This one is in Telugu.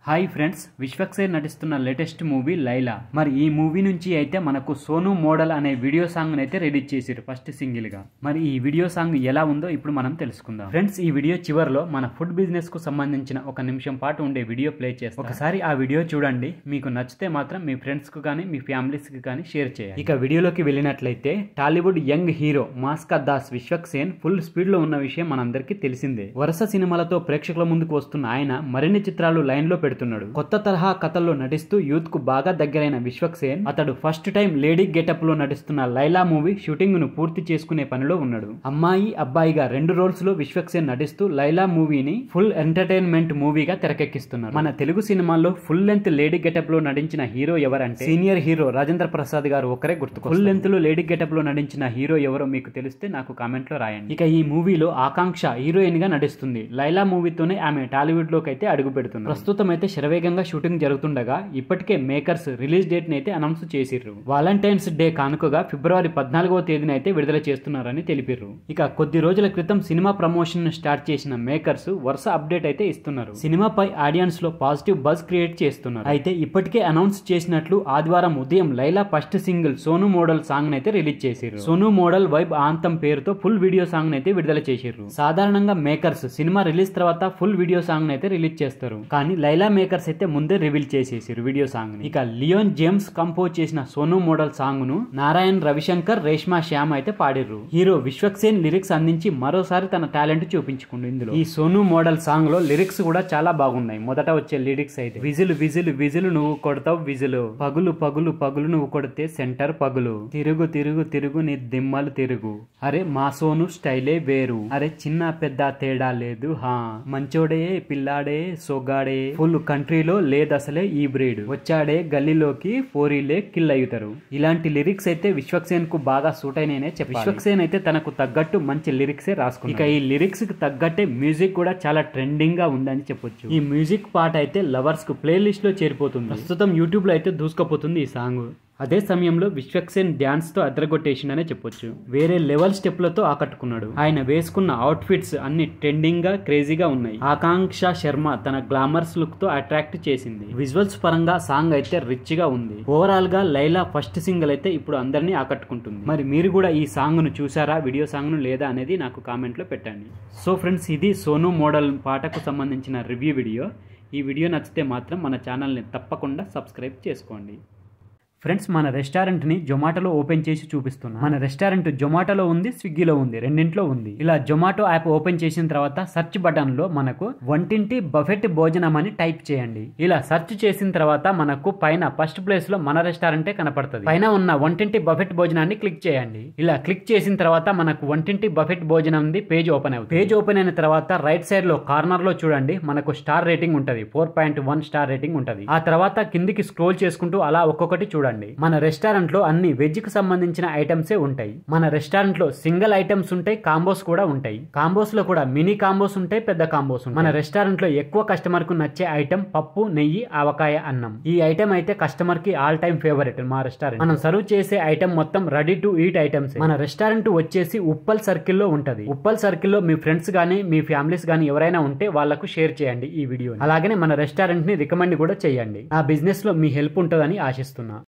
హాయ్ ఫ్రెండ్స్, విశ్వక్సేన్ నటిస్తున్న లేటెస్ట్ మూవీ లైలా. మరి ఈ మూవీ నుంచి అయితే మనకు సోను మోడల్ అనే వీడియో సాంగ్ అయితే రిలీజ్ చేశారు ఫస్ట్ సింగిల్ గా. మరి ఈ వీడియో సాంగ్ ఎలా ఉందో ఇప్పుడు మనం తెలుసుకుందాం. ఫ్రెండ్స్, ఈ వీడియో చివరిలో మన ఫుడ్ బిజినెస్ కు సంబంధించిన ఒక నిమిషం పాటు ఉండే వీడియో ప్లే చేస్తాం. ఒకసారి ఆ వీడియో చూడండి. మీకు నచ్చితే మాత్రం మీ ఫ్రెండ్స్ కు కానీ మీ ఫ్యామిలీస్ కి కానీ షేర్ చేయండి. ఇక వీడియోలోకి వెళ్ళినట్లయితే టాలీవుడ్ యంగ్ హీరో మాస్కా దాస్ విశ్వక్సేన్ ఫుల్ స్పీడ్ లో ఉన్న విషయం మనందరికీ తెలిసిందే. వరుస సినిమాలతో ప్రేక్షకుల ముందుకు వస్తున్న ఆయన మరిన్ని చిత్రాలు లైన్ లో పెడుతున్నాడు. కొత్త తరహా కథల్లో నటిస్తూ యూత్ కు బాగా దగ్గరైన విశ్వక్సేన్ అతడు ఫస్ట్ టైం లేడీ గెటప్ లో నటిస్తున్న లైలా మూవీ షూటింగ్ ను పూర్తి చేసుకునే పనిలో ఉన్నాడు. అమ్మాయి అబ్బాయిగా 2 రోల్స్ లో విశ్వక్సేన్ నటిస్తూ లైలా మూవీని ఫుల్ ఎంటర్టైన్మెంట్ మూవీగా తెరకెక్కిస్తున్నారు. మన తెలుగు సినిమాల్లో ఫుల్ లెంత్ లేడీ గెటప్ లో నటించిన హీరో ఎవరంటే సీనియర్ హీరో రాజేంద్ర ప్రసాద్ గారు ఒకరే గుర్తుకు. ఫుల్ లెంత్ లో లేడీ గెటప్ లో నటించిన హీరో ఎవరో మీకు తెలిస్తే నాకు కామెంట్ లో రాయండి. ఇక ఈ మూవీలో ఆకాంక్ష హీరోయిన్ గా నటిస్తుంది. లైలా మూవీతోనే ఆమె టాలీవుడ్ లోకి అయితే అడుగు పెడుతుంది. ప్రస్తుతం అయితే శరవేగంగా షూటింగ్ జరుగుతుండగా ఇప్పటికే మేకర్స్ రిలీజ్ డేట్ ని అయితే అనౌన్స్ చేసిర్రు. వాలంటైన్స్ డే కానుకగా ఫిబ్రవరి 14వ తేదీన అయితే విడుదల చేస్తున్నారని తెలిపిర్రు. ఇక కొద్ది రోజుల క్రితం సినిమా ప్రమోషన్ స్టార్ట్ చేసిన మేకర్స్ వరుస అప్డేట్ అయితే ఇస్తున్నారు. సినిమాపై ఆడియన్స్ లో పాజిటివ్ బజ్ క్రియేట్ చేస్తున్నారు. అయితే ఇప్పటికే అనౌన్స్ చేసినట్లు ఆదివారం ఉదయం Laila first single Sonu model song అయితే రిలీజ్ చేసిర్రు. సోను మోడల్ వైబ్ ఆంతం పేరుతో ఫుల్ వీడియో సాంగ్ అయితే విడుదల చేసిర్రు. సాధారణంగా మేకర్స్ సినిమా రిలీజ్ తర్వాత ఫుల్ వీడియో సాంగ్ అయితే రిలీజ్ చేస్తారు. కానీ లైలా మేకర్స్ అయితే ముందే రివీల్ చేసేసారు వీడియో సాంగ్ ని. ఇక లియోన్ జేమ్స్ కంపోజ్ చేసిన సోను మోడల్ సాంగ్ ను నారాయణ్ రవిశంకర్ రేష్మా శ్యామ్ అయితే పాడిర్రు. హీరో విశ్వక్సేన్ లిరిక్స్ అందించి మరోసారి తన టాలెంట్ చూపించుకుండు. ఇందులో ఈ సోను మోడల్ సాంగ్ లో లిరిక్స్ కూడా చాలా బాగున్నాయి. మొదట వచ్చే లిరిక్స్ అయితే విజిల్ విజిల్ విజిల్ నువ్వు కొడతావు విజిల్, పగులు పగులు పగులు నువ్వు కొడితే సెంటర్ పగులు, తిరుగు తిరుగు తిరుగు నీ దిమ్మలు తిరుగు, అరే మా సోను స్టైలే వేరు, అరే చిన్న పెద్ద తేడా లేదు, హా మంచోడే పిల్లాడే సోగాడే, ఫుల్ కంట్రీలో లేదసలే ఈ బ్రీడ్, వచ్చాడే గల్లీలోకి ఫోరీలే కిల్ అవుతారు. ఇలాంటి లిరిక్స్ అయితే విశ్వక్సేన్ కు బాగా సూట్ అయినే చెప్పాలి. విశ్వక్సేన్ అయితే తనకు తగ్గట్టు మంచి లిరిక్స్ రాసుకున్నాడు. ఇక ఈ లిరిక్స్ కి తగ్గట్టే మ్యూజిక్ కూడా చాలా ట్రెండింగ్ గా ఉందని చెప్పొచ్చు. ఈ మ్యూజిక్ పాట అయితే లవర్స్ కు ప్లే లిస్ట్ లో చేరిపోతుంది. ప్రస్తుతం యూట్యూబ్ లో అయితే దూసుకుపోతుంది ఈ సాంగ్. అదే సమయంలో విశ్వక్సేన్ డాన్స్ తో అదరగొట్టేసిందనే చెప్పొచ్చు. వేరే లెవెల్ స్టెప్లతో ఆకట్టుకున్నాడు. ఆయన వేసుకున్న అవుట్ ఫిట్స్ అన్ని ట్రెండింగ్ గా క్రేజీగా ఉన్నాయి. ఆకాంక్ష శర్మ తన గ్లామర్స్ లుక్ తో అట్రాక్ట్ చేసింది. విజువల్స్ పరంగా సాంగ్ అయితే రిచ్ గా ఉంది. ఓవరాల్ గా లైలా ఫస్ట్ సింగిల్ అయితే ఇప్పుడు అందరినీ ఆకట్టుకుంటుంది. మరి మీరు కూడా ఈ సాంగ్ ను చూసారా, వీడియో సాంగ్ ను లేదా అనేది నాకు కామెంట్ లో పెట్టండి. సో ఫ్రెండ్స్, ఇది సోను మోడల్ పాటకు సంబంధించిన రివ్యూ వీడియో. ఈ వీడియో నచ్చితే మాత్రం మన ఛానల్ని తప్పకుండా సబ్స్క్రైబ్ చేసుకోండి. ఫ్రెండ్స్, మన రెస్టారెంట్ని జొమాటోలో ఓపెన్ చేసి చూపిస్తున్నాం. మన రెస్టారెంట్ జొమాటోలో ఉంది, స్విగ్గీలో ఉంది, రెండింట్లో ఉంది. ఇలా జొమాటో యాప్ ఓపెన్ చేసిన తర్వాత సెర్చ్ బటన్ లో మనకు వంటింటి బఫెట్ భోజనం అని టైప్ చేయండి. ఇలా సెర్చ్ చేసిన తర్వాత మనకు పైన ఫస్ట్ ప్లేస్ లో మన రెస్టారెంటే కనపడుతుంది. పైన ఉన్న వంటింటి బఫెట్ భోజనాన్ని క్లిక్ చేయండి. ఇలా క్లిక్ చేసిన తర్వాత మనకు వంటింటి బఫెట్ భోజనం పేజ్ ఓపెన్ అవుతుంది. పేజ్ ఓపెన్ అయిన తర్వాత రైట్ సైడ్ లో కార్నర్ లో చూడండి, మనకు స్టార్ రేటింగ్ ఉంటది. 4.1 స్టార్ రేటింగ్ ఉంటది. ఆ తర్వాత కిందికి స్క్రోల్ చేసుకుంటూ అలా ఒక్కొక్కటి చూడండి. మన రెస్టారెంట్ లో అన్ని వెజ్ కు సంబంధించిన ఐటమ్సే ఉంటాయి. మన రెస్టారెంట్ లో సింగిల్ ఐటమ్స్ ఉంటాయి, కాంబోస్ కూడా ఉంటాయి. కాంబోస్ లో కూడా మినీ కాంబోస్ ఉంటాయి, పెద్ద కాంబోస్ ఉంటాయి. మన రెస్టారెంట్ లో ఎక్కువ కస్టమర్ కు నచ్చే ఐటమ్ పప్పు, నెయ్యి, ఆవకాయ, అన్నం. ఈ ఐటమ్ అయితే కస్టమర్ కి ఆల్ టైమ్ ఫేవరెట్. మా రెస్టారెంట్ మనం సర్వ్ చేసే ఐటమ్ మొత్తం రెడీ టు ఈట్ ఐటమ్స్. మన రెస్టారెంట్ వచ్చేసి ఉప్పల్ సర్కిల్ లో ఉంటది. ఉప్పల్ సర్కిల్ లో మీ ఫ్రెండ్స్ గానీ మీ ఫ్యామిలీస్ గానీ ఎవరైనా ఉంటే వాళ్ళకు షేర్ చేయండి ఈ వీడియో. అలాగనే మన రెస్టారెంట్ ని రికమెండ్ కూడా చేయండి. ఆ బిజినెస్ లో మీ హెల్ప్ ఉంటుందని ఆశిస్తున్నా.